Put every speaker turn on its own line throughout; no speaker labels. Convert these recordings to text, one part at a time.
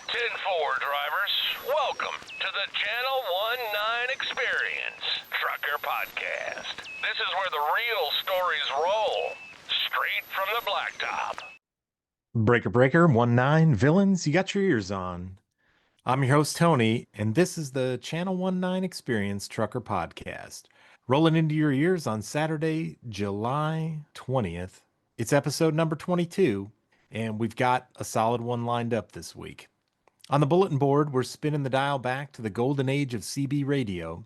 10-4 drivers, welcome to the Channel 19 Experience Trucker Podcast. This is where the real stories roll, straight from the blacktop.
Breaker 19 villains, you got your ears on. I'm your host Tony, and this is the Channel 19 Experience Trucker Podcast. Rolling into your ears on Saturday, July 20th. It's episode number 22, and we've got a solid one lined up this week. On the bulletin board, we're spinning the dial back to the golden age of CB radio.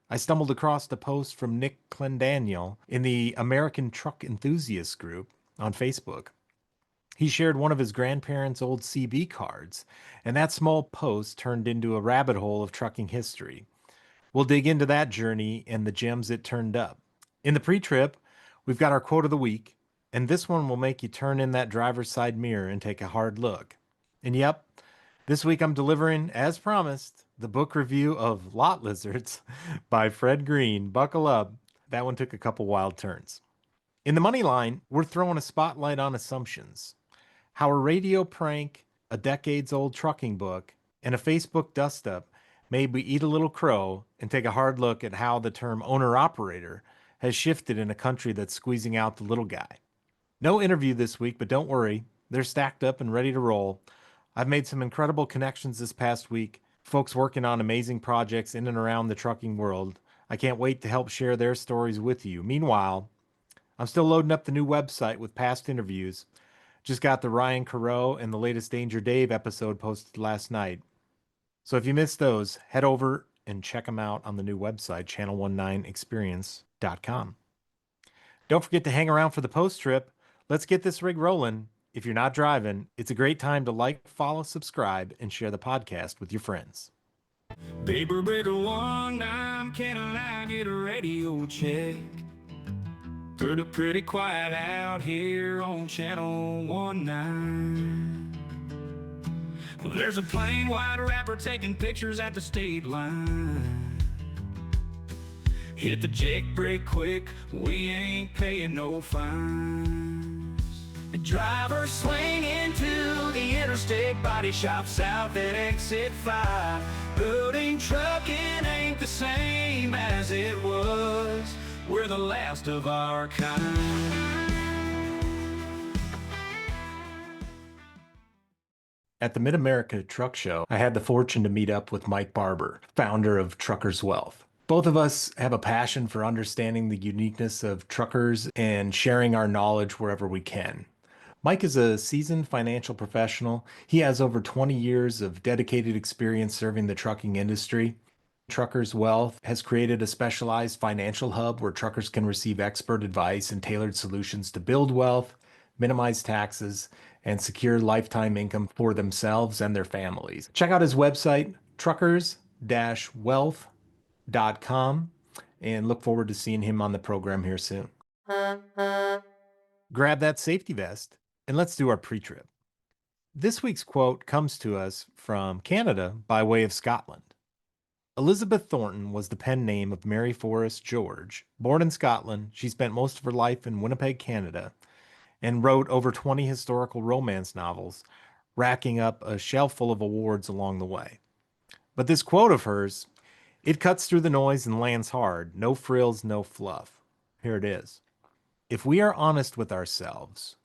I stumbled across a post from Nick Clendaniel in the American Truck Enthusiast group on Facebook. He shared one of his grandparents' old CB cards, and that small post turned into a rabbit hole of trucking history. We'll dig into that journey and the gems it turned up. In the pre-trip, we've got our quote of the week, and this one will make you turn in that driver's side mirror and take a hard look. And yep, this week I'm delivering, as promised, the book review of Lot Lizards by Fred Greene. Buckle up. That one took a couple wild turns. In the money line, we're throwing a spotlight on assumptions. How a radio prank, a decades-old trucking book, and a Facebook dust-up made we eat a little crow and take a hard look at how the term owner-operator has shifted in a country that's squeezing out the little guy. No interview this week, but don't worry, they're stacked up and ready to roll. I've made some incredible connections this past week, folks working on amazing projects in and around the trucking world. I can't wait to help share their stories with you. Meanwhile, I'm still loading up the new website with past interviews. Just got the Ryan Carew and the latest Danger Dave episode posted last night. So if you missed those, head over and check them out on the new website, channel19experience.com. Don't forget to hang around for the post trip. Let's get this rig rolling. If you're not driving, it's a great time to like, follow, subscribe, and share the podcast with your friends.
Paper breaker 19, can I get a radio check? Pretty quiet out here on Channel 19. Well, there's a plain white rapper taking pictures at the state line. Hit the jake brake quick, we ain't paying no fines. The driver swing into the interstate, body shop south at exit 5. Building trucking ain't the same as it was. We're the last of our kind.
At the Mid-America Truck Show, I had the fortune to meet up with Mike Barber, founder of Truckers Wealth. Both of us have a passion for understanding the uniqueness of truckers and sharing our knowledge wherever we can. Mike is a seasoned financial professional. He has over 20 years of dedicated experience serving the trucking industry. Truckers Wealth has created a specialized financial hub where truckers can receive expert advice and tailored solutions to build wealth, minimize taxes, and secure lifetime income for themselves and their families. Check out his website, truckers-wealth.com, and look forward to seeing him on the program here soon. Grab that safety vest, and let's do our pre-trip. This week's quote comes to us from Canada by way of Scotland. Elizabeth Thornton was the pen name of Mary Forrest George. Born in Scotland, she spent most of her life in Winnipeg, Canada, and wrote over 20 historical romance novels, racking up a shelf full of awards along the way. But this quote of hers, it cuts through the noise and lands hard. No frills, no fluff. Here it is. If we are honest with ourselves,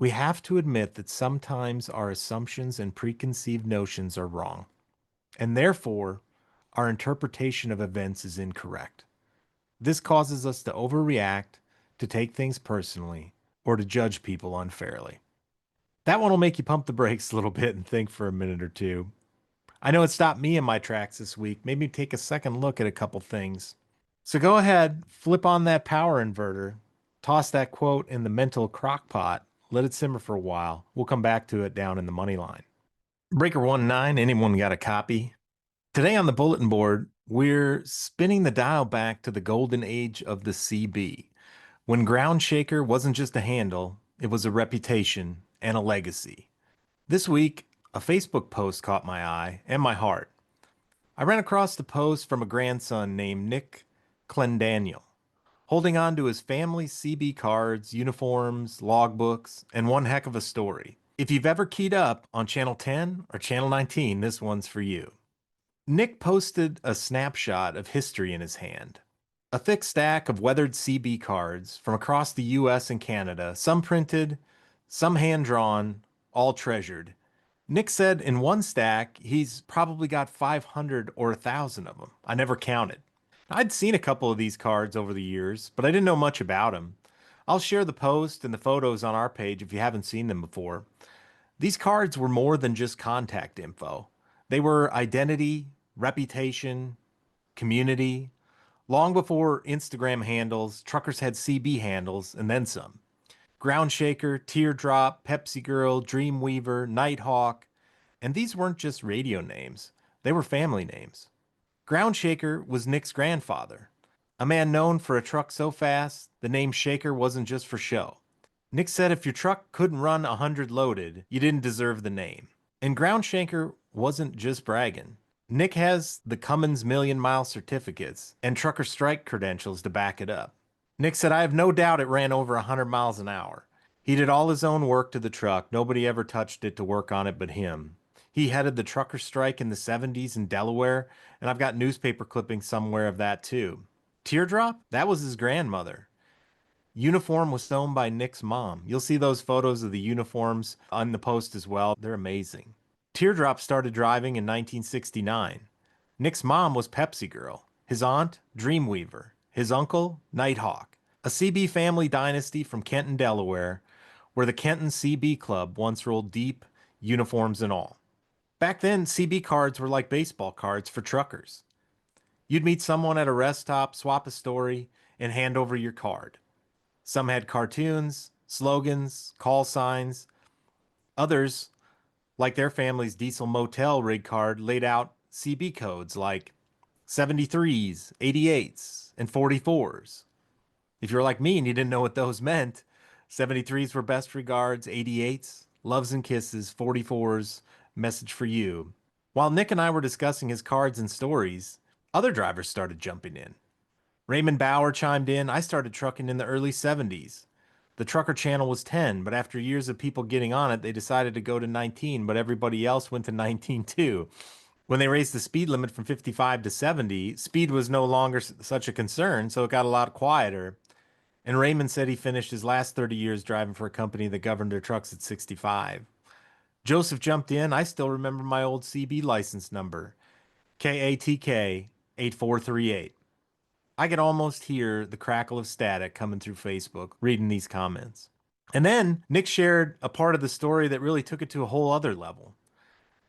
we have to admit that sometimes our assumptions and preconceived notions are wrong, and therefore, our interpretation of events is incorrect. This causes us to overreact, to take things personally, or to judge people unfairly. That one will make you pump the brakes a little bit and think for a minute or two. I know it stopped me in my tracks this week, made me take a second look at a couple things. So go ahead, flip on that power inverter, toss that quote in the mental crock pot, let it simmer for a while. We'll come back to it down in the money line. Breaker 19, anyone got a copy? Today on the bulletin board, we're spinning the dial back to the golden age of the CB, when Ground Shaker wasn't just a handle, it was a reputation and a legacy. This week, a Facebook post caught my eye and my heart. I ran across the post from a grandson named Nick Clendaniel, holding on to his family's CB cards, uniforms, logbooks, and one heck of a story. If you've ever keyed up on Channel 10 or Channel 19, this one's for you. Nick posted a snapshot of history in his hand. A thick stack of weathered CB cards from across the US and Canada, some printed, some hand-drawn, all treasured. Nick said in one stack, he's probably got 500 or 1,000 of them. I never counted. I'd seen a couple of these cards over the years, but I didn't know much about them. I'll share the post and the photos on our page if you haven't seen them before. These cards were more than just contact info. They were identity, reputation, community. Long before Instagram handles, truckers had CB handles and then some. Ground Shaker, Teardrop, Pepsi Girl, Dreamweaver, Nighthawk, and these weren't just radio names, they were family names. Ground Shaker was Nick's grandfather, a man known for a truck so fast, the name Shaker wasn't just for show. Nick said if your truck couldn't run 100 loaded, you didn't deserve the name. And Ground Shaker wasn't just bragging. Nick has the Cummins Million Mile certificates and trucker strike credentials to back it up. Nick said, I have no doubt it ran over 100 miles an hour. He did all his own work to the truck. Nobody ever touched it to work on it but him. He headed the trucker strike in the 70s in Delaware, and I've got newspaper clippings somewhere of that too. Teardrop? That was his grandmother. Uniform was sewn by Nick's mom. You'll see those photos of the uniforms on the post as well. They're amazing. Teardrop started driving in 1969. Nick's mom was Pepsi Girl. His aunt, Dreamweaver. His uncle, Nighthawk. A CB family dynasty from Kenton, Delaware, where the Kenton CB Club once rolled deep, uniforms and all. Back then, CB cards were like baseball cards for truckers. You'd meet someone at a rest stop, swap a story, and hand over your card. Some had cartoons, slogans, call signs. Others, like their family's diesel motel rig card, laid out CB codes like 73s, 88s, and 44s. If you're like me and you didn't know what those meant, 73s were best regards, 88s, loves and kisses, 44s, message for you. While Nick and I were discussing his cards and stories, other drivers started jumping in. Raymond Bauer chimed in, I started trucking in the early 70s. The trucker channel was 10, but after years of people getting on it, they decided to go to 19, but everybody else went to 19 too. When they raised the speed limit from 55 to 70, speed was no longer such a concern, so it got a lot quieter. And Raymond said he finished his last 30 years driving for a company that governed their trucks at 65. Joseph jumped in. I still remember my old CB license number, KATK 8438. I could almost hear the crackle of static coming through Facebook reading these comments. And then Nick shared a part of the story that really took it to a whole other level.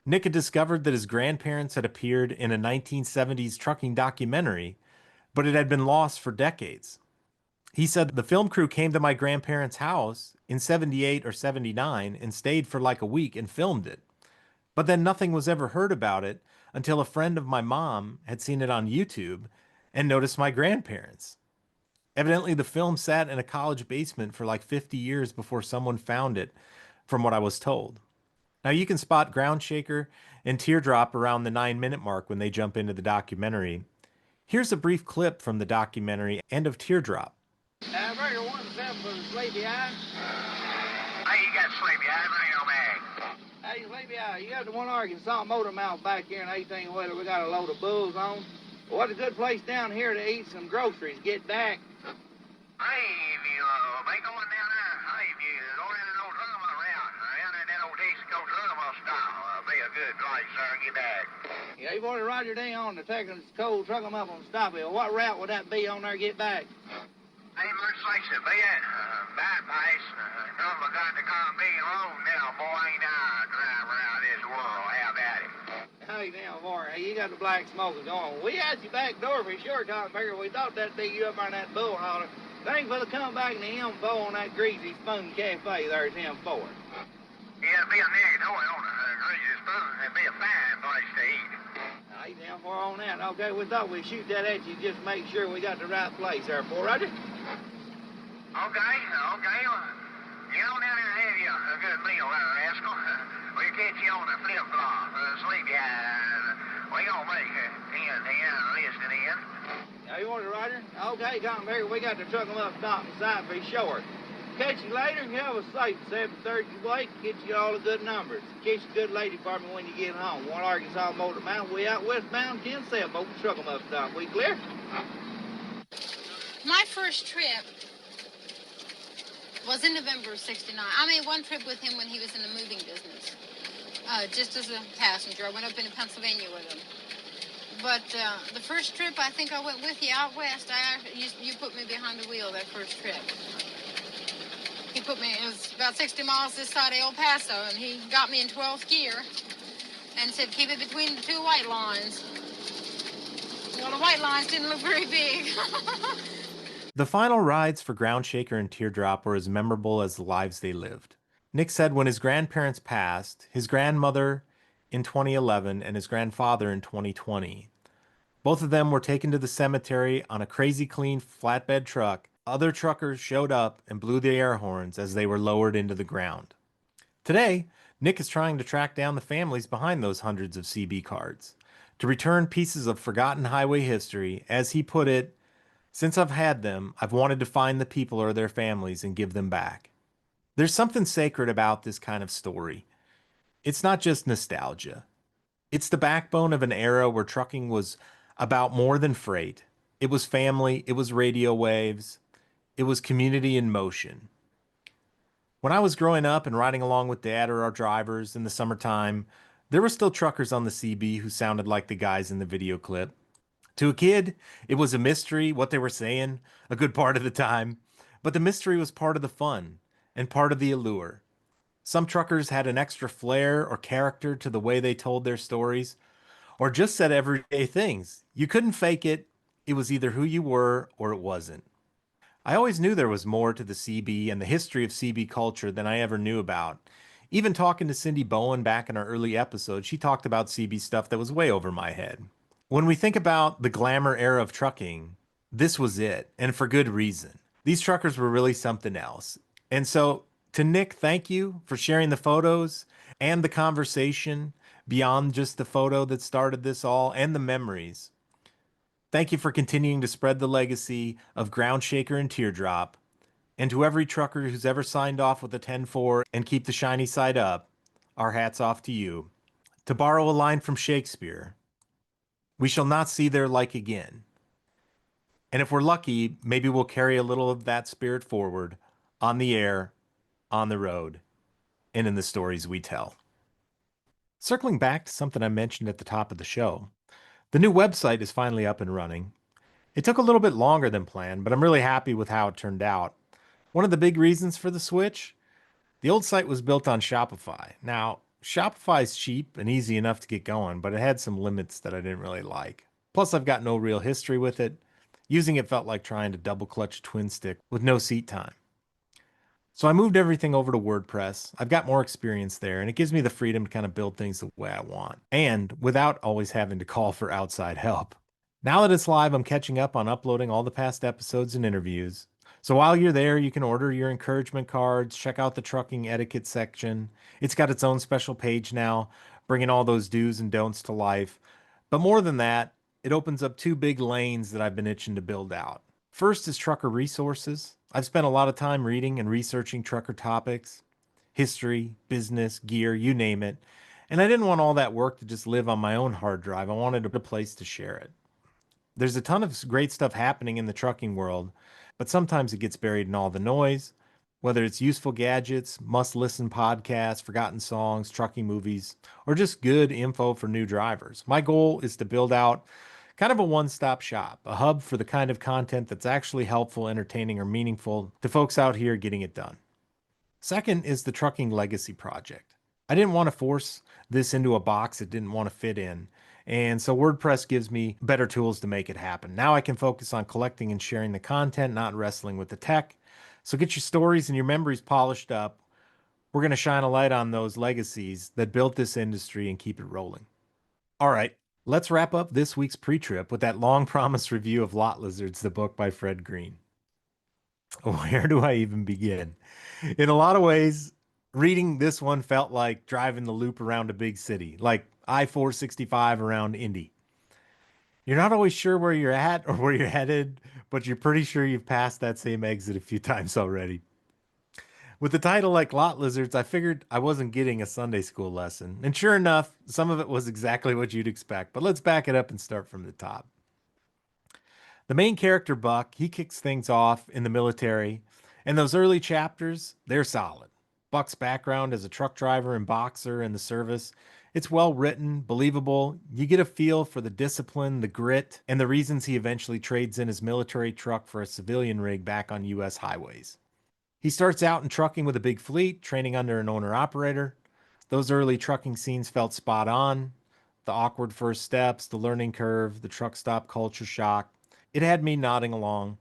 Nick had discovered that his grandparents had appeared in a 1970s trucking documentary, but it had been lost for decades. He said the film crew came to my grandparents' house in 78 or 79 and stayed for like a week and filmed it. But then nothing was ever heard about it until a friend of my mom had seen it on YouTube and noticed my grandparents. Evidently, the film sat in a college basement for like 50 years before someone found it, from what I was told. Now, you can spot Ground Shaker and Teardrop around the 9-minute mark when they jump into the documentary. Here's a brief clip from the documentary and of Teardrop.
Burger 17 for the Sleepy Eye.
Hey, you got sleepy eyes, ain't no mag.
Hey, Sleepy Eye, you got the one Arkansas motor mouth back here in 18-wheeler we got a load of bulls on. What's a good place down here to eat some groceries? Get back.
Hey, if you make the one down there, hey, if you go down that old Trumbull route, down in that old Texaco Trumbull style, be a good place, sir, get back.
Yeah, you've already Roger Day on the Texas Cold, truck them up on Stopville. What route would that be on there, get back?
Hey, Mercedes, be it bypass, Trumbull got the Convene Road now, boy, ain't I drive around this world, how about it?
Hey, now, boy, hey, you got the black smoker going. We had you back door for sure, Tom Figure. We thought that'd be you up on that bull holler. Thanks for the comeback in the M4 on that Greasy Spoon Cafe there's M4.
Yeah, it'd be a negatory on the Greasy Spoon. It'd be a fine place to eat.
Hey, now, for on that. Okay, we thought we'd shoot that at you just to make sure we got the right place there, for Roger.
Okay. Well, get on down there and have you a good meal there, rascal. We'll catch you on the flip-flop, Sleepy Eyes. We gonna make it listening in.
Now, you want it, Roger? Okay, Tom Figure, we got to truck them up, stop and side for short. Catch you later and have a safe 7:30 wake. Get you all the good numbers. Kiss your good lady for me when you get home. One Arkansas Motor Mountain, we out westbound, 10-7, open truck 'em up stop. We clear?
My first trip was in November of '69. I made one trip with him when he was in the moving business, just as a passenger. I went up into Pennsylvania with him. But the first trip, I think I went with you out west. You put me behind the wheel that first trip. He put me, it was about 60 miles this side of El Paso, and he got me in 12th gear and said, keep it between the two white lines. Well, the white lines didn't look very big.
The final rides for Groundshaker and Teardrop were as memorable as the lives they lived. Nick said when his grandparents passed, his grandmother in 2011 and his grandfather in 2020, both of them were taken to the cemetery on a crazy clean flatbed truck. Other truckers showed up and blew the air horns as they were lowered into the ground. Today, Nick is trying to track down the families behind those hundreds of CB cards to return pieces of forgotten highway history. As he put it, since I've had them, I've wanted to find the people or their families and give them back. There's something sacred about this kind of story. It's not just nostalgia. It's the backbone of an era where trucking was about more than freight. It was family, it was radio waves, it was community in motion. When I was growing up and riding along with Dad or our drivers in the summertime, there were still truckers on the CB who sounded like the guys in the video clip. To a kid, it was a mystery what they were saying a good part of the time, but the mystery was part of the fun and part of the allure. Some truckers had an extra flair or character to the way they told their stories, or just said everyday things. You couldn't fake it. It was either who you were or it wasn't. I always knew there was more to the CB and the history of CB culture than I ever knew about. Even talking to Cindy Bowen back in our early episode, she talked about CB stuff that was way over my head. When we think about the glamour era of trucking, this was it, and for good reason. These truckers were really something else. And so, to Nick, thank you for sharing the photos and the conversation beyond just the photo that started this all and the memories. Thank you for continuing to spread the legacy of Groundshaker and Teardrop. And to every trucker who's ever signed off with a 10-4 and keep the shiny side up, our hats off to you. To borrow a line from Shakespeare, we shall not see their like again. And if we're lucky, maybe we'll carry a little of that spirit forward on the air, on the road, and in the stories we tell. Circling back to something I mentioned at the top of the show, the new website is finally up and running. It took a little bit longer than planned, but I'm really happy with how it turned out. One of the big reasons for the switch, the old site was built on Shopify. Now, Shopify is cheap and easy enough to get going, but it had some limits that I didn't really like. Plus, I've got no real history with it. Using it felt like trying to double clutch a twin stick with no seat time. So I moved everything over to WordPress. I've got more experience there, and it gives me the freedom to kind of build things the way I want, and without always having to call for outside help. Now that it's live, I'm catching up on uploading all the past episodes and interviews. So while you're there, you can order your encouragement cards, check out the trucking etiquette section. It's got its own special page now, bringing all those do's and don'ts to life. But more than that, it opens up two big lanes that I've been itching to build out. First is trucker resources. I've spent a lot of time reading and researching trucker topics, history, business, gear, you name it. And I didn't want all that work to just live on my own hard drive. I wanted a place to share it. There's a ton of great stuff happening in the trucking world, but sometimes it gets buried in all the noise, whether it's useful gadgets, must-listen podcasts, forgotten songs, trucking movies, or just good info for new drivers. My goal is to build out kind of a one-stop shop, a hub for the kind of content that's actually helpful, entertaining, or meaningful to folks out here getting it done. Second is the Trucking Legacy Project. I didn't want to force this into a box it didn't want to fit in, and so WordPress gives me better tools to make it happen. Now I can focus on collecting and sharing the content, not wrestling with the tech. So get your stories and your memories polished up. We're going to shine a light on those legacies that built this industry and keep it rolling. All right, let's wrap up this week's pre-trip with that long-promised review of Lot Lizards, the book by Fred Greene. Where do I even begin? In a lot of ways, reading this one felt like driving the loop around a big city, like I-465 around Indy. You're not always sure where you're at or where you're headed, but you're pretty sure you've passed that same exit a few times already. With the title like Lot Lizards, I figured I wasn't getting a Sunday school lesson. And sure enough, some of it was exactly what you'd expect. But let's back it up and start from the top. The main character, Buck, he kicks things off in the military, and those early chapters, they're solid. Buck's background as a truck driver and boxer in the service, it's well written, believable. You get a feel for the discipline, the grit, and the reasons he eventually trades in his military truck for a civilian rig back on U.S. highways. He starts out in trucking with a big fleet, training under an owner-operator. Those early trucking scenes felt spot on. The awkward first steps, the learning curve, the truck stop culture shock. It had me nodding along.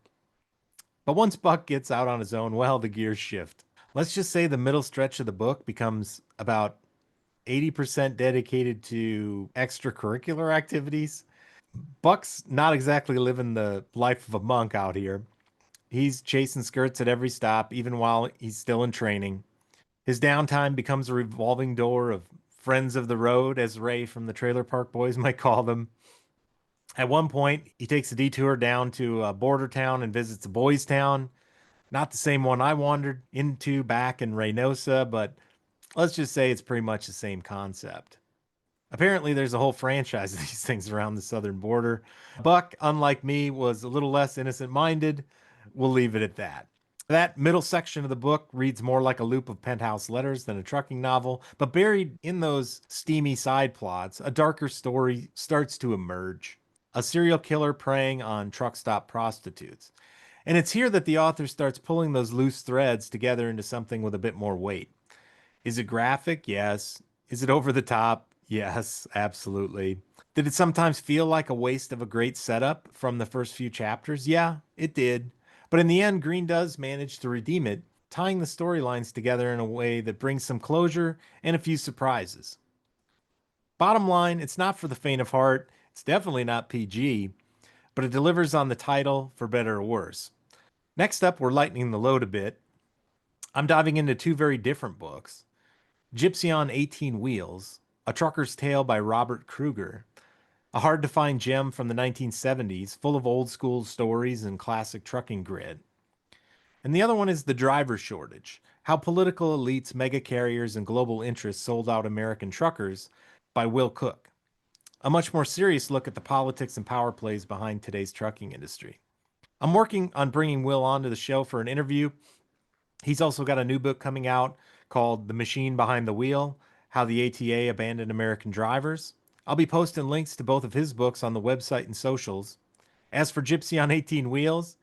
But once Buck gets out on his own, well, the gears shift. Let's just say the middle stretch of the book becomes about 80% dedicated to extracurricular activities. Buck's not exactly living the life of a monk out here. He's chasing skirts at every stop, even while he's still in training. His downtime becomes a revolving door of friends of the road, as Ray from the Trailer Park Boys might call them. At one point, he takes a detour down to a border town and visits a boys' town. Not the same one I wandered into back in Reynosa, but let's just say it's pretty much the same concept. Apparently, there's a whole franchise of these things around the southern border. Buck, unlike me, was a little less innocent minded. We'll leave it at that. That middle section of the book reads more like a loop of penthouse letters than a trucking novel, but buried in those steamy side plots, a darker story starts to emerge. A serial killer preying on truck stop prostitutes. And it's here that the author starts pulling those loose threads together into something with a bit more weight. Is it graphic? Yes. Is it over the top? Yes, absolutely. Did it sometimes feel like a waste of a great setup from the first few chapters? Yeah, it did. But in the end, Greene does manage to redeem it, tying the storylines together in a way that brings some closure and a few surprises. Bottom line, it's not for the faint of heart. It's definitely not PG, but it delivers on the title for better or worse. Next up, we're lightening the load a bit. I'm diving into two very different books. Gypsy on 18 Wheels, A Trucker's Tale by Robert Kruger, a hard-to-find gem from the 1970s, full of old-school stories and classic trucking grit. And the other one is The Driver Shortage, How Political Elites, Mega Carriers, and Global Interests Sold Out American Truckers by Will Cook. A much more serious look at the politics and power plays behind today's trucking industry. I'm working on bringing Will onto the show for an interview. He's also got a new book coming out called The Machine Behind the Wheel, How the ATA Abandoned American Drivers. I'll be posting links to both of his books on the website and socials. As for Gypsy on 18 Wheels,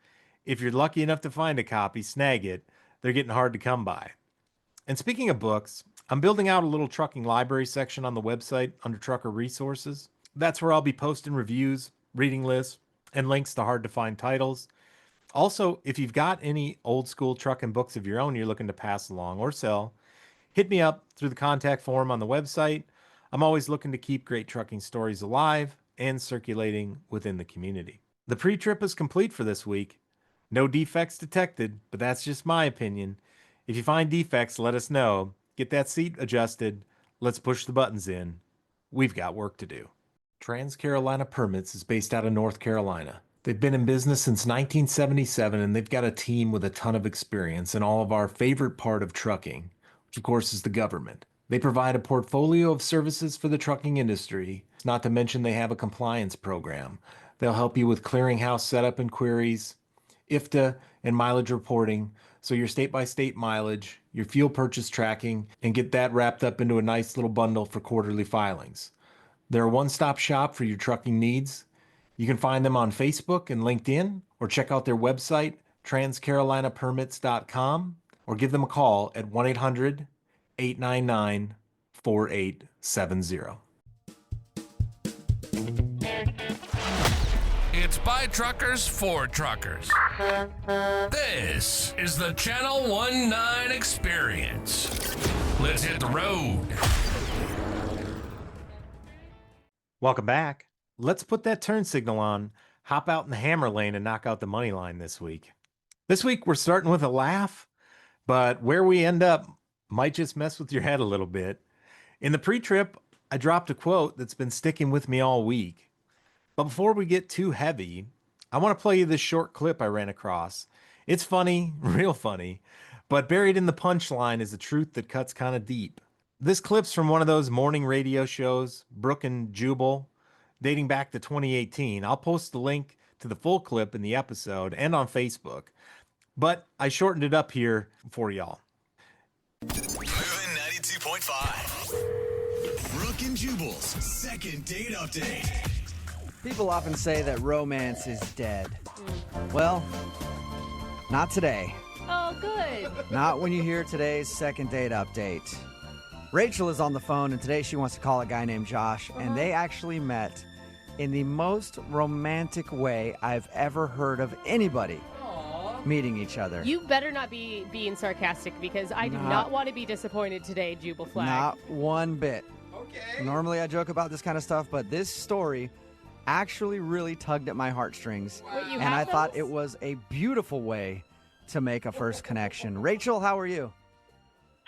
if you're lucky enough to find a copy, snag it. They're getting hard to come by. And speaking of books, I'm building out a little trucking library section on the website under Trucker Resources. That's where I'll be posting reviews, reading lists, and links to hard-to-find titles. Also, if you've got any old school trucking books of your own you're looking to pass along or sell, hit me up through the contact form on the website. I'm always looking to keep great trucking stories alive and circulating within the community. The pre-trip is complete for this week. No defects detected, but that's just my opinion. If you find defects, let us know. Get that seat adjusted. Let's push the buttons in. We've got work to do. Trans Carolina Permits is based out of North Carolina. They've been in business since 1977, and they've got a team with a ton of experience in all of our favorite part of trucking, which of course is the government. They provide a portfolio of services for the trucking industry, not to mention they have a compliance program. They'll help you with clearinghouse setup and queries, IFTA, and mileage reporting, so your state-by-state mileage, your fuel purchase tracking, and get that wrapped up into a nice little bundle for quarterly filings. They're a one-stop shop for your trucking needs. You can find them on Facebook and LinkedIn, or check out their website, transcarolinapermits.com, or give them a call at 1-800-899-4870.
It's by truckers for truckers. This is the Channel 19 Experience. Let's hit the road.
Welcome back. Let's put that turn signal on, hop out in the hammer lane, and knock out the money line this week. This week, we're starting with a laugh, but where we end up might just mess with your head a little bit. In the pre-trip, I dropped a quote that's been sticking with me all week. But before we get too heavy, I want to play you this short clip I ran across. It's funny, real funny, But buried in the punchline is a truth that cuts kind of deep. This clip's from one of those morning radio shows, Brooke and Jubal, dating back to 2018. I'll post the link to the full clip in the episode and on Facebook, but I shortened it up here for y'all.
Moving 92.5. Brooke and Jubal's second date update.
People often say that romance is dead. Well, not today.
Oh, good.
Not when you hear today's second date update. Rachel is on the phone, and today she wants to call a guy named Josh, and they actually met in the most romantic way I've ever heard of anybody meeting each other.
You better not be being sarcastic because I do not want to be disappointed today, Jubal Flag.
Not one bit. Okay. Normally I joke about this kind of stuff, but this story actually really tugged at my heartstrings.
Wait, you
and
have
I thought
those?
it was a beautiful way to make a first connection. Rachel, how are you?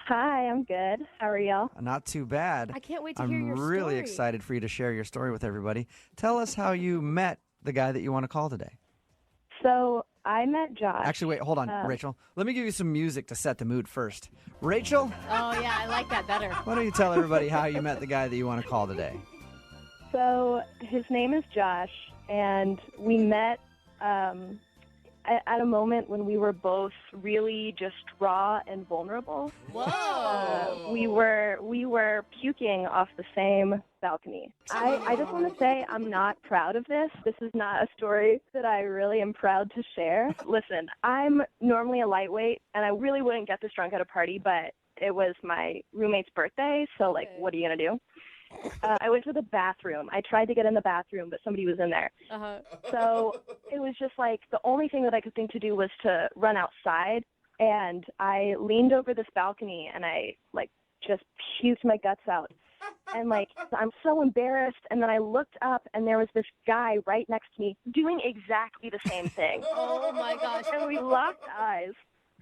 Hi, I'm good. How are y'all?
Not too bad.
I can't wait to hear your
I'm really
story.
excited for you to share your story with everybody. Tell us how you met the guy that you want to call today.
So I met Josh.
Actually, wait, hold on, Rachel. Let me give you some music to set the mood first. Rachel,
Oh, yeah, I like that better.
why don't you tell everybody how you met the guy that you want to call today?
So his name is Josh, and we met at a moment when we were both really just raw and vulnerable.
Whoa.
We were puking off the same balcony. I just want to say I'm not proud of this. This is not a story that I really am proud to share. Listen, I'm normally a lightweight, and I really wouldn't get this drunk at a party, but it was my roommate's birthday, so, like, what are you going to do? I went to the bathroom. I tried to get in the bathroom, but somebody was in there.
Uh-huh.
So it was just like the only thing that I could think to do was to run outside. And I leaned over this balcony and I like just puked my guts out. And like, I'm so embarrassed. And then I looked up and there was this guy right next to me doing exactly the same thing.
Oh, my gosh.
And we locked eyes.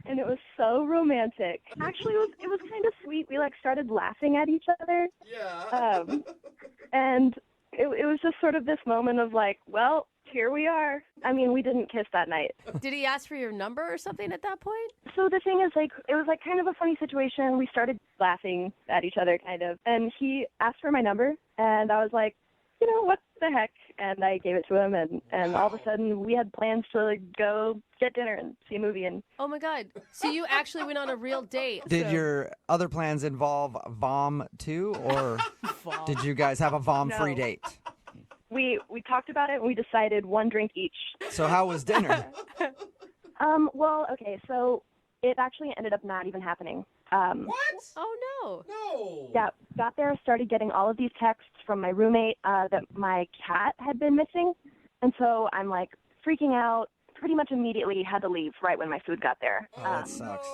And it was so romantic. Actually, it was kind of sweet. We like started laughing at each other. Yeah. And it was just sort of this moment of like, well, here we are. I mean, we didn't kiss that night.
Did he ask for your number or something at that point?
So the thing is, like, it was like kind of a funny situation. We started laughing at each other, kind of. And he asked for my number, and I was like, you know, what the heck? And I gave it to him, and all of a sudden we had plans to like, go get dinner and see a movie. And
Oh, my God. So you actually went on a real date.
Did
So-
your other plans involve vom too, or did you guys have a vom-free
No.
date?
we talked about it, and we decided one drink each.
So how was dinner?
Well, okay, so it actually ended up not even happening.
Oh, no.
Yeah, got there, started getting all of these texts from my roommate that my cat had been missing. And so I'm like freaking out, pretty much immediately had to leave right when my food got there.
Oh, that sucks.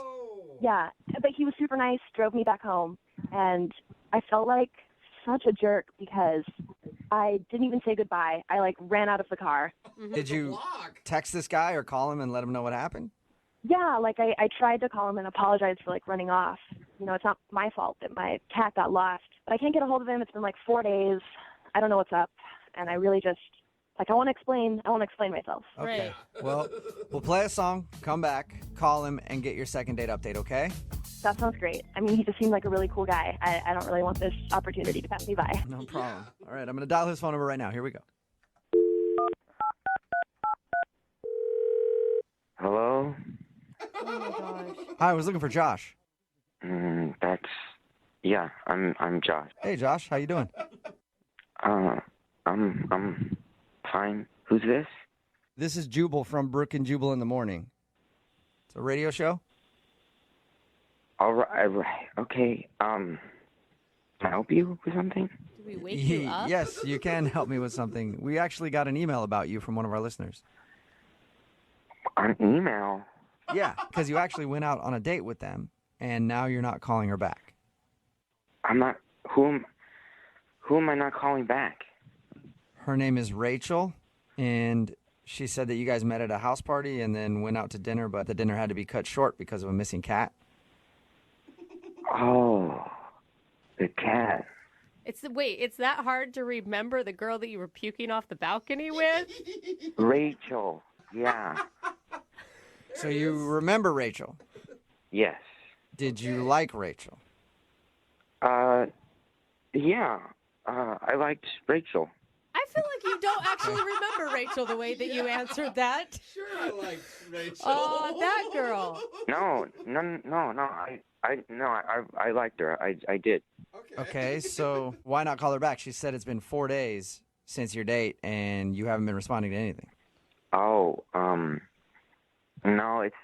Yeah, but he was super nice, drove me back home. And I felt like such a jerk because I didn't even say goodbye. I like ran out of the car.
Did you text this guy or call him and let him know what happened?
Yeah, like I tried to call him and apologize for like running off. You know, it's not my fault that my cat got lost. But I can't get a hold of him. It's been like 4 days. I don't know what's up. And I really just, like, I want to explain myself.
Okay. Well, we'll play a song, come back, call him, and get your second date update, okay?
That sounds great. I mean, he just seemed like a really cool guy. I don't really want this opportunity to pass me by.
No problem. All right, I'm going to dial his phone number right now. Here we go.
Hello?
Oh, my gosh.
Hi, I was looking for Josh.
Yeah, I'm Josh.
Hey, Josh, how you doing?
I'm fine. Who's this?
This is Jubal from Brooke and Jubal in the Morning. It's a radio show.
All right, okay. Can I help you with something?
Did we wake you up?
Yes, you can help me with something. We actually got an email about you from one of our listeners.
An email?
Yeah, because you actually went out on a date with them, and now you're not calling her back.
I'm not. Who am I not calling back?
Her name is Rachel, and she said that you guys met at a house party and then went out to dinner, but the dinner had to be cut short because of a missing cat.
Oh, the cat.
It's that hard to remember the girl that you were puking off the balcony with?
Rachel. Yeah.
So you remember Rachel?
Yes.
Did you like Rachel?
Yeah. I liked Rachel.
I feel like you don't actually remember Rachel the way that you answered that.
Sure, I like Rachel.
Oh, that girl.
No. I liked her. I did.
Okay, so why not call her back? She said it's been 4 days since your date, and you haven't been responding to anything.
Oh, no, it's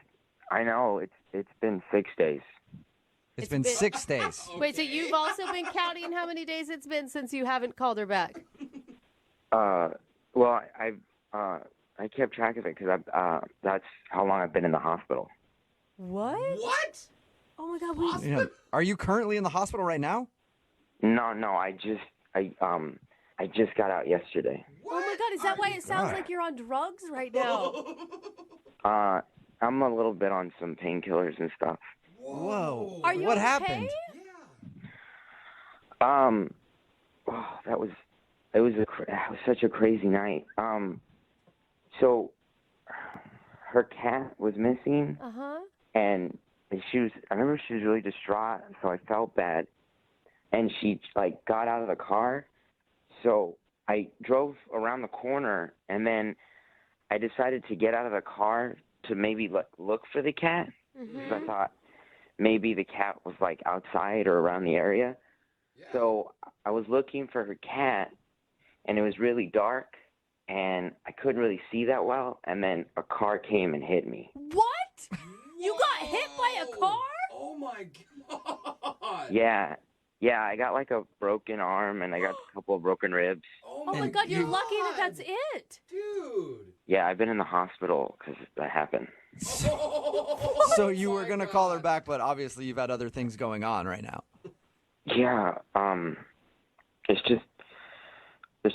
been 6 days.
It's been 6 days.
Wait, so you've also been counting how many days it's been since you haven't called her back?
Well, I kept track of it because that's how long I've been in the hospital.
What?
What?
Oh my God, we...
Yeah. Are you currently in the hospital right now?
No, I just got out yesterday.
Oh my God, is that why it sounds like you're on drugs right now?
I'm a little bit on some painkillers and stuff.
Whoa.
Are you
what
okay?
happened?
It was such a crazy night. So her cat was missing.
Uh-huh.
And I remember she was really distraught, so I felt bad. And she got out of the car. So I drove around the corner, and then I decided to get out of the car to maybe look for the cat. Because I thought maybe the cat was outside or around the area. Yeah. So I was looking for her cat, and it was really dark, and I couldn't really see that well. And then a car came and hit me.
What? You got hit by a car?
Oh my God.
Yeah, I got a broken arm, and I got a couple of broken ribs.
Oh my God, you're lucky that that's it.
Dude.
Yeah, I've been in the hospital because that happened.
So you were going to call her back, but obviously you've had other things going on right now.
Yeah, it's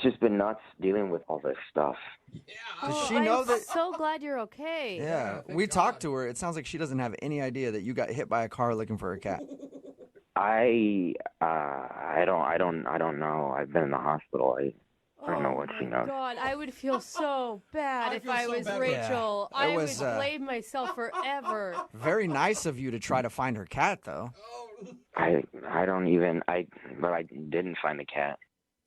just been nuts dealing with all this stuff.
Yeah.
Does she know that?
I'm so glad you're okay.
Yeah, we talked to her. It sounds like she doesn't have any idea that you got hit by a car looking for her cat.
I don't know. I've been in the hospital. I don't know what she knows.
God, I would feel so bad if I was Rachel.
Yeah.
I would blame myself forever.
Very nice of you to try to find her cat, though.
I didn't find the cat.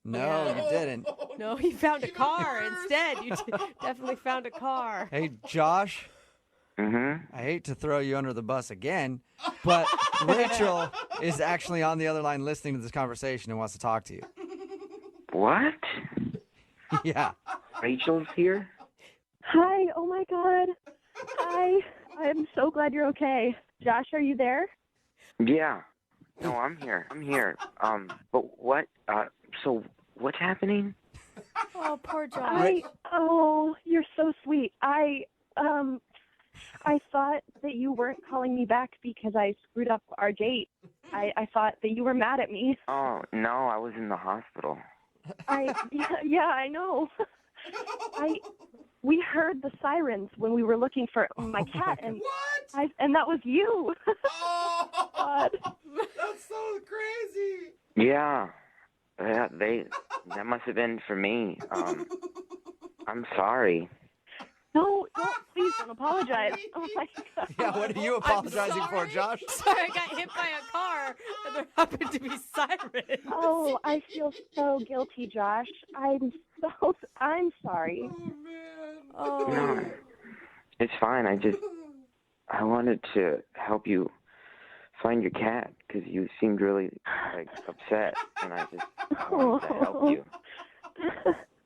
No, you didn't.
No, he found a car instead. You definitely found a car.
Hey, Josh.
Mm-hmm.
I hate to throw you under the bus again, but Rachel is actually on the other line listening to this conversation and wants to talk to you.
What?
Yeah.
Rachel's here?
Hi, oh my God. Hi, I'm so glad you're okay. Josh, are you there?
Yeah. No, I'm here. But what? So what's happening?
Oh, poor Josh.
You're so sweet. I thought that you weren't calling me back because I screwed up our date. I thought that you were mad at me.
Oh, no, I was in the hospital.
Yeah, I know. We heard the sirens when we were looking for my cat, and and that was you.
Oh,
God.
That's so crazy.
Yeah, that must have been for me. I'm sorry.
No, please don't apologize. Oh my God.
Yeah, what are you apologizing for, Josh?
Sorry, I got hit by a car and there happened to be sirens.
Oh, I feel so guilty, Josh. I'm sorry.
Oh, man.
Oh.
No, it's fine. I wanted to help you find your cat because you seemed really upset, and I just wanted to help you.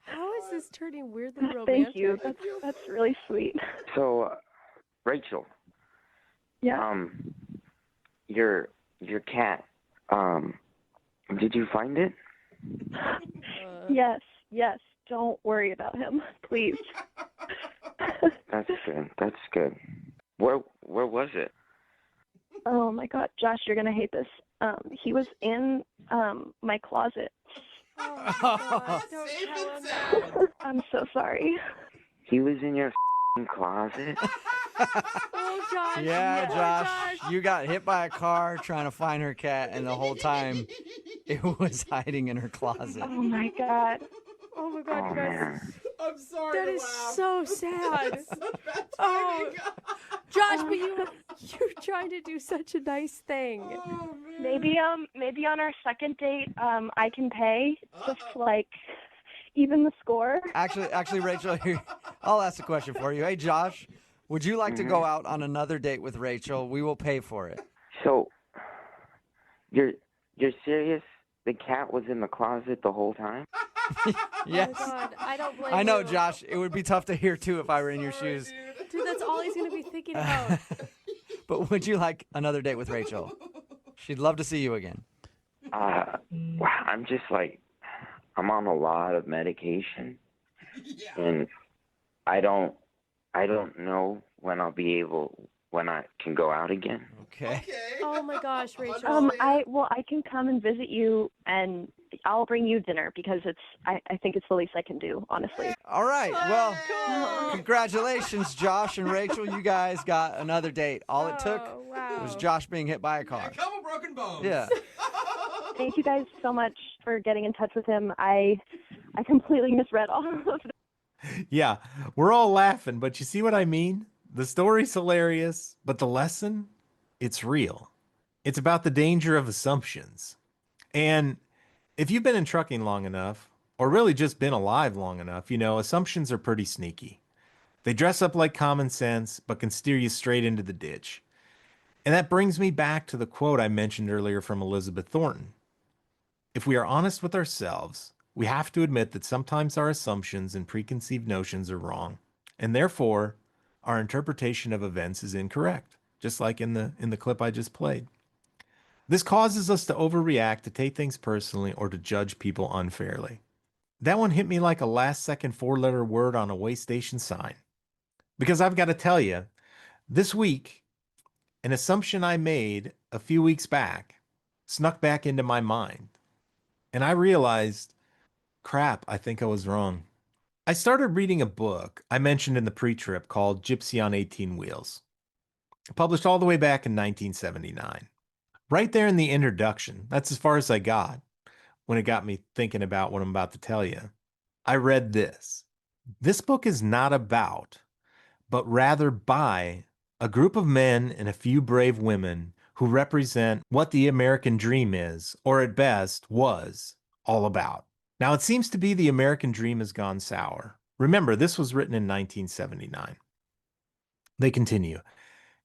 How is this turning weirdly romantic?
Thank you. That's really sweet.
So, Rachel.
Yeah.
Your cat. Did you find it?
Yes. Don't worry about him, please.
That's good. Where was it?
Oh my God, Josh, you're gonna hate this. He was in my closet.
Oh my God, don't tell him.
I'm so sorry.
He was in your closet?
Oh, Josh.
Yeah,
Oh,
Josh, you got hit by a car trying to find her cat, and the whole time it was hiding in her closet.
Oh my God.
Oh my God,
Oh
you guys.
man.
I'm sorry
That
to
is
laugh.
so sad.
That's such bad
Oh,
timing.
Josh, but you're trying to do such a nice thing.
Oh, man.
Maybe on our second date, I can pay just to, like, even the score.
Actually, Rachel, here, I'll ask a question for you. Hey, Josh, would you like to go out on another date with Rachel? We will pay for it.
So, you're serious? The cat was in the closet the whole time?
Yes.
Oh my God, I don't blame
I know,
you.
Josh. It would be tough to hear, too, if I were in your shoes.
Dude, that's all he's gonna be thinking about.
But would you like another date with Rachel? She'd love to see you again.
Wow, I'm just like, I'm on a lot of medication, and I don't know when I can go out again.
Okay.
Oh my gosh, Rachel.
I can come and visit you, and I'll bring you dinner because I think it's the least I can do, honestly.
All right. Well, congratulations, Josh and Rachel. You guys got another date. All it took was Josh being hit by a car.
A couple broken bones.
Yeah.
Thank you guys so much for getting in touch with him. I completely misread all of it.
Yeah, we're all laughing, but you see what I mean? The story's hilarious, but the lesson, it's real. It's about the danger of assumptions. And if you've been in trucking long enough, or really just been alive long enough, you know, assumptions are pretty sneaky. They dress up like common sense, but can steer you straight into the ditch. And that brings me back to the quote I mentioned earlier from Elizabeth Thornton. If we are honest with ourselves, we have to admit that sometimes our assumptions and preconceived notions are wrong, and therefore our interpretation of events is incorrect, just like in the clip I just played. This causes us to overreact, to take things personally, or to judge people unfairly. That one hit me like a last-second four-letter word on a way station sign. Because I've got to tell you, this week, an assumption I made a few weeks back snuck back into my mind. And I realized, crap, I think I was wrong. I started reading a book I mentioned in the Pretrip called Gypsy on 18 Wheels, published all the way back in 1979. Right there in the introduction, that's as far as I got when it got me thinking about what I'm about to tell you. I read this. This book is not about, but rather by, a group of men and a few brave women who represent what the American dream is, or at best was, all about. Now, it seems to be the American dream has gone sour. Remember, this was written in 1979. They continue.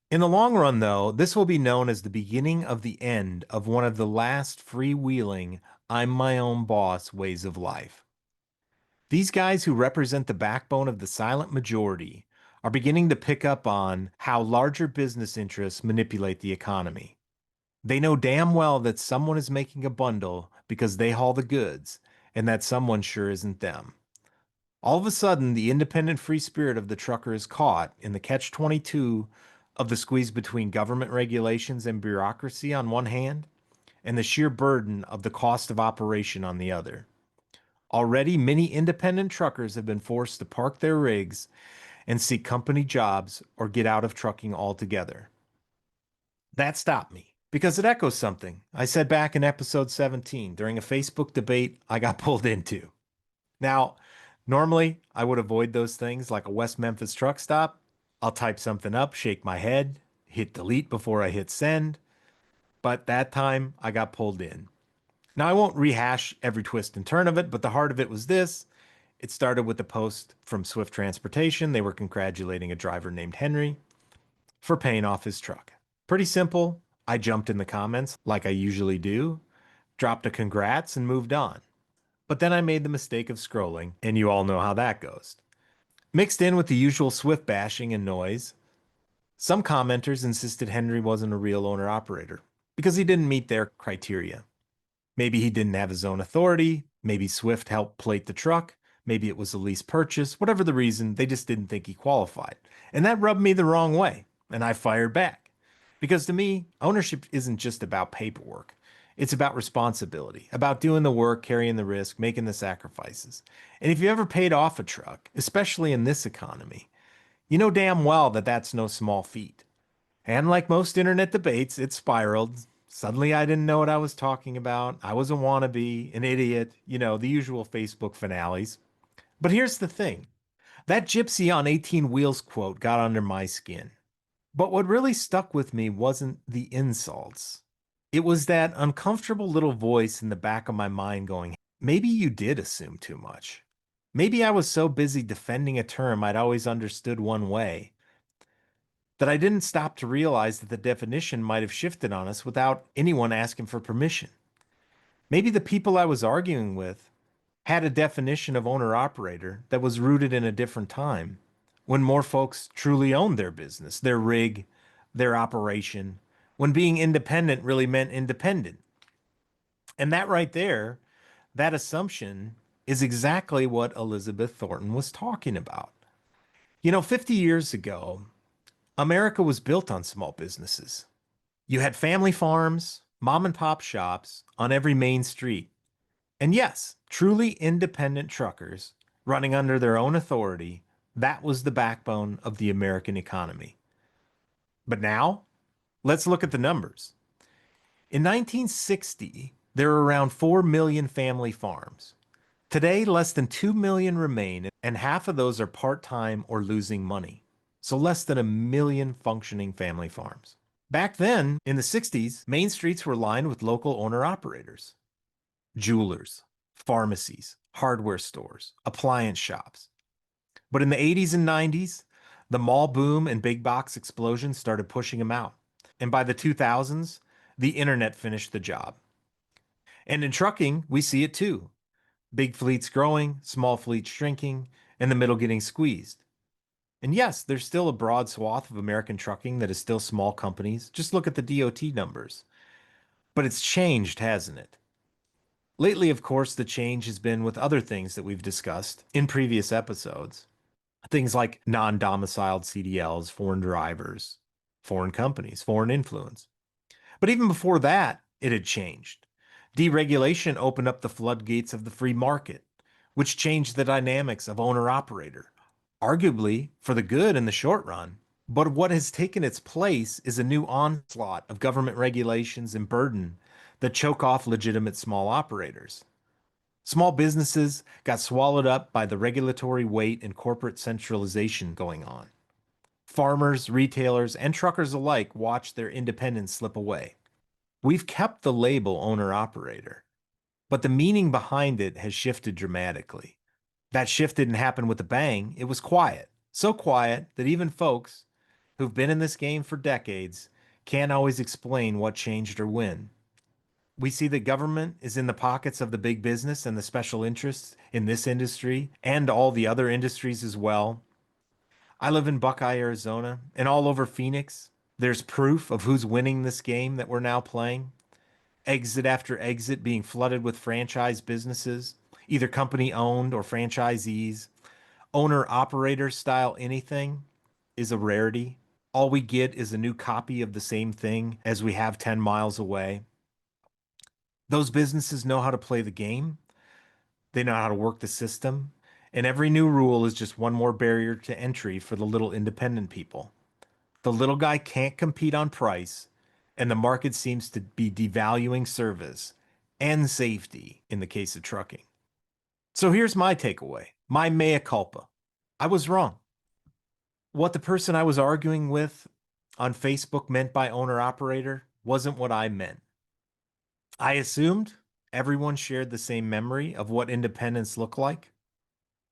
In the long run, though, this will be known as the beginning of the end of one of the last freewheeling, I'm my own boss ways of life. These guys who represent the backbone of the silent majority are beginning to pick up on how larger business interests manipulate the economy. They know damn well that someone is making a bundle because they haul the goods, and that someone sure isn't them. All of a sudden, the independent free spirit of the trucker is caught in the catch-22 of the squeeze between government regulations and bureaucracy on one hand, and the sheer burden of the cost of operation on the other. Already, many independent truckers have been forced to park their rigs and seek company jobs or get out of trucking altogether. That stopped me because it echoes something I said back in episode 17 during a Facebook debate I got pulled into. Now, normally I would avoid those things like a West Memphis truck stop. I'll type something up, shake my head, hit delete before I hit send. But that time I got pulled in. Now, I won't rehash every twist and turn of it, but the heart of it was this. It started with a post from Swift Transportation. They were congratulating a driver named Henry for paying off his truck. Pretty simple. I jumped in the comments like I usually do, dropped a congrats, and moved on. But then I made the mistake of scrolling, and you all know how that goes. Mixed in with the usual Swift bashing and noise, some commenters insisted Henry wasn't a real owner-operator because he didn't meet their criteria. Maybe he didn't have his own authority, maybe Swift helped plate the truck, maybe it was a lease purchase, whatever the reason, they just didn't think he qualified. And that rubbed me the wrong way, and I fired back. Because to me, ownership isn't just about paperwork. It's about responsibility, about doing the work, carrying the risk, making the sacrifices. And if you ever paid off a truck, especially in this economy, you know damn well that that's no small feat. And like most internet debates, it spiraled. Suddenly I didn't know what I was talking about. I was a wannabe, an idiot, you know, the usual Facebook finales. But here's the thing. That gypsy on 18 wheels quote got under my skin. But what really stuck with me wasn't the insults. It was that uncomfortable little voice in the back of my mind going, maybe you did assume too much. Maybe I was so busy defending a term I'd always understood one way that I didn't stop to realize that the definition might have shifted on us without anyone asking for permission. Maybe the people I was arguing with had a definition of owner operator that was rooted in a different time when more folks truly owned their business, their rig, their operation, when being independent really meant independent. And that right there, that assumption is exactly what Elizabeth Thornton was talking about. 50 years ago, America was built on small businesses. You had family farms, mom and pop shops on every main street. And yes, truly independent truckers running under their own authority, that was the backbone of the American economy. But now, let's look at the numbers. In 1960, there were around 4 million family farms. Today, less than 2 million remain, and half of those are part-time or losing money. So less than 1 million functioning family farms. Back then, in the 60s, main streets were lined with local owner-operators. Jewelers, pharmacies, hardware stores, appliance shops. But in the 80s and 90s, the mall boom and big box explosion started pushing them out. And by the 2000s, the internet finished the job. And in trucking, we see it too. Big fleets growing, small fleets shrinking, and the middle getting squeezed. And yes, there's still a broad swath of American trucking that is still small companies. Just look at the DOT numbers. But it's changed, hasn't it? Lately, of course, the change has been with other things that we've discussed in previous episodes. Things like non-domiciled CDLs, foreign drivers, foreign companies, foreign influence. But even before that, it had changed. Deregulation opened up the floodgates of the free market, which changed the dynamics of owner-operator, arguably for the good in the short run. But what has taken its place is a new onslaught of government regulations and burden that choke off legitimate small operators. Small businesses got swallowed up by the regulatory weight and corporate centralization going on. Farmers, retailers, and truckers alike watched their independence slip away. We've kept the label owner-operator, but the meaning behind it has shifted dramatically. That shift didn't happen with a bang. It was quiet. So quiet that even folks who've been in this game for decades can't always explain what changed or when. We see that government is in the pockets of the big business and the special interests in this industry and all the other industries as well. I live in Buckeye, Arizona, and all over Phoenix, there's proof of who's winning this game that we're now playing. Exit after exit being flooded with franchise businesses, either company owned or franchisees. Owner operator style anything is a rarity. All we get is a new copy of the same thing as we have 10 miles away. Those businesses know how to play the game. They know how to work the system. And every new rule is just one more barrier to entry for the little independent people. The little guy can't compete on price, and the market seems to be devaluing service and safety in the case of trucking. So here's my takeaway, my mea culpa. I was wrong. What the person I was arguing with on Facebook meant by owner-operator wasn't what I meant. I assumed everyone shared the same memory of what independence looked like,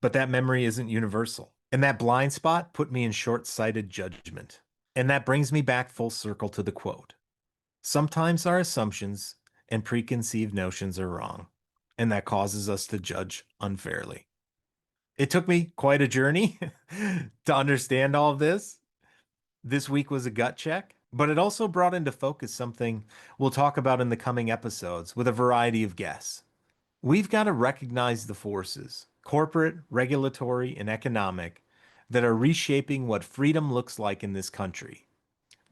but that memory isn't universal. And that blind spot put me in short-sighted judgment. And that brings me back full circle to the quote. Sometimes our assumptions and preconceived notions are wrong, and that causes us to judge unfairly. It took me quite a journey to understand all of this. This week was a gut check, but it also brought into focus something we'll talk about in the coming episodes with a variety of guests. We've got to recognize the forces, corporate, regulatory, and economic, that are reshaping what freedom looks like in this country.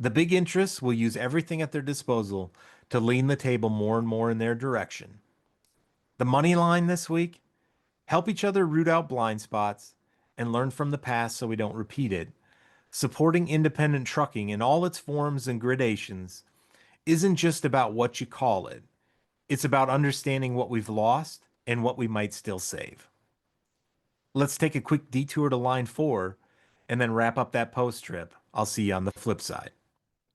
The big interests will use everything at their disposal to lean the table more and more in their direction. The money line this week: help each other root out blind spots and learn from the past so we don't repeat it. Supporting independent trucking in all its forms and gradations isn't just about what you call it. It's about understanding what we've lost and what we might still save. Let's take a quick detour to line 4 and then wrap up that post trip. I'll see you on the flip side.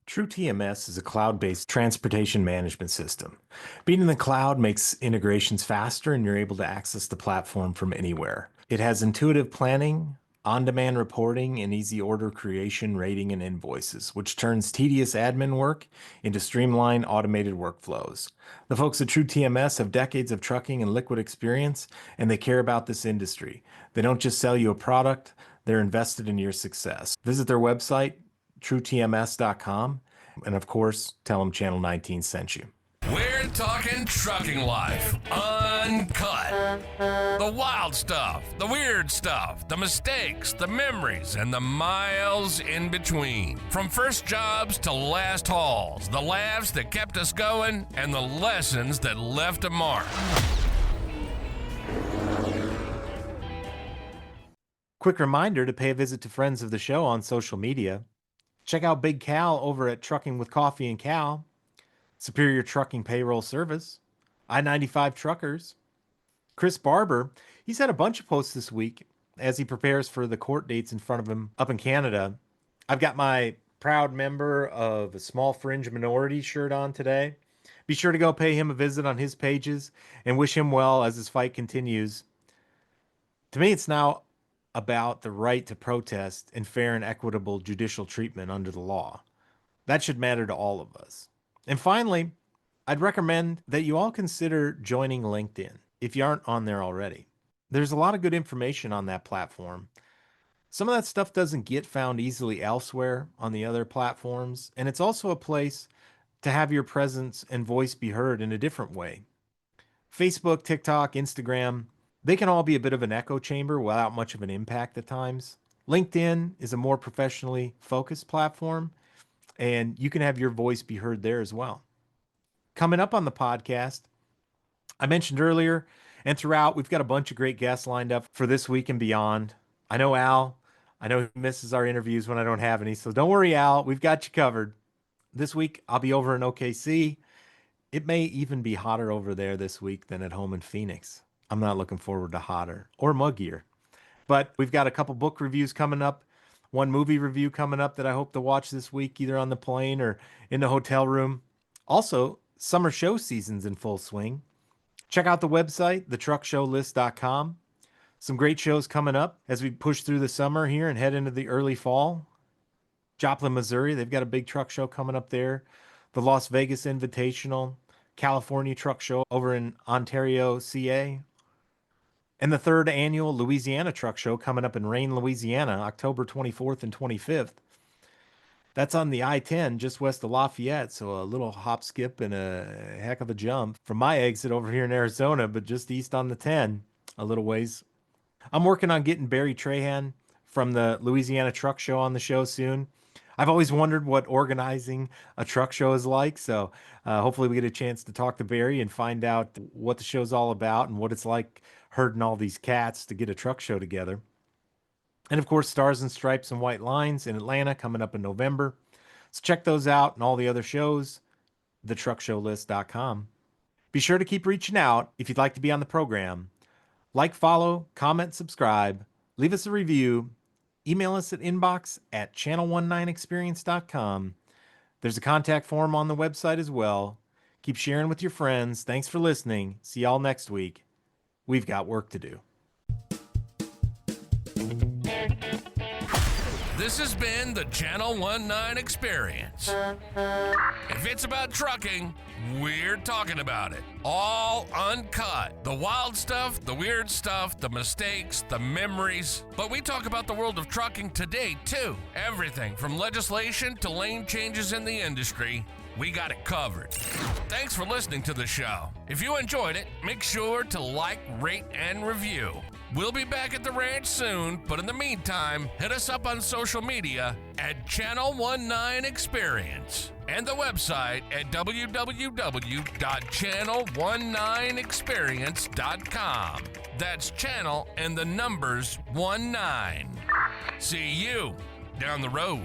True TMS is a cloud-based transportation management system. Being in the cloud makes integrations faster and you're able to access the platform from anywhere. It has intuitive planning, on-demand reporting, and easy order creation, rating, and invoices, which turns tedious admin work into streamlined automated workflows. The folks at True TMS have decades of trucking and liquid experience, and they care about this industry. They don't just sell you a product, they're invested in your success. Visit their website, truetms.com, and of course, tell them Channel 19 sent you.
We're talking trucking life, uncut. The wild stuff, the weird stuff, the mistakes, the memories, and the miles in between. From first jobs to last hauls, the laughs that kept us going, and the lessons that left a mark.
Quick reminder to pay a visit to friends of the show on social media. Check out Big Cal over at Trucking with Coffee and Cal, Superior Trucking Payroll Service, I-95 Truckers. Chris Barber, he's had a bunch of posts this week as he prepares for the court dates in front of him up in Canada. I've got my proud member of a small fringe minority shirt on today. Be sure to go pay him a visit on his pages and wish him well as his fight continues. To me, it's now about the right to protest and fair and equitable judicial treatment under the law. That should matter to all of us. And finally, I'd recommend that you all consider joining LinkedIn if you aren't on there already. There's a lot of good information on that platform. Some of that stuff doesn't get found easily elsewhere on the other platforms, and it's also a place to have your presence and voice be heard in a different way. Facebook, TikTok, Instagram, they can all be a bit of an echo chamber without much of an impact at times. LinkedIn is a more professionally focused platform, and you can have your voice be heard there as well. Coming up on the podcast, I mentioned earlier and throughout, we've got a bunch of great guests lined up for this week and beyond. I know Al, I know he misses our interviews when I don't have any, so don't worry, Al, we've got you covered. This week, I'll be over in OKC. It may even be hotter over there this week than at home in Phoenix. I'm not looking forward to hotter or muggier. But we've got a couple book reviews coming up, one movie review coming up that I hope to watch this week, either on the plane or in the hotel room. Also, summer show season's in full swing. Check out the website, thetruckshowlist.com. Some great shows coming up as we push through the summer here and head into the early fall. Joplin, Missouri, they've got a big truck show coming up there. The Las Vegas Invitational, California Truck Show over in Ontario, CA. And the third annual Louisiana Truck Show coming up in Rayne, Louisiana, October 24th and 25th. That's on the I-10 just west of Lafayette, so a little hop, skip, and a heck of a jump from my exit over here in Arizona, but just east on the 10, a little ways. I'm working on getting Barry Trahan from the Louisiana Truck Show on the show soon. I've always wondered what organizing a truck show is like, so hopefully we get a chance to talk to Barry and find out what the show's all about and what it's like herding all these cats to get a truck show together. And of course, Stars and Stripes and White Lines in Atlanta coming up in November. So check those out and all the other shows, thetruckshowlist.com. Be sure to keep reaching out if you'd like to be on the program. Like, follow, comment, subscribe, leave us a review, email us at inbox@channel19experience.com. There's a contact form on the website as well. Keep sharing with your friends. Thanks for listening. See y'all next week. We've got work to do.
This has been the Channel 19 Experience. If it's about trucking, we're talking about it. All uncut. The wild stuff, the weird stuff, the mistakes, the memories. But we talk about the world of trucking today, too. Everything from legislation to lane changes in the industry. We got it covered. Thanks for listening to the show. If you enjoyed it, make sure to like, rate, and review. We'll be back at the ranch soon, but in the meantime, hit us up on social media at Channel 19 Experience and the website at www.channel19experience.com. That's channel and the numbers 19. See you down the road.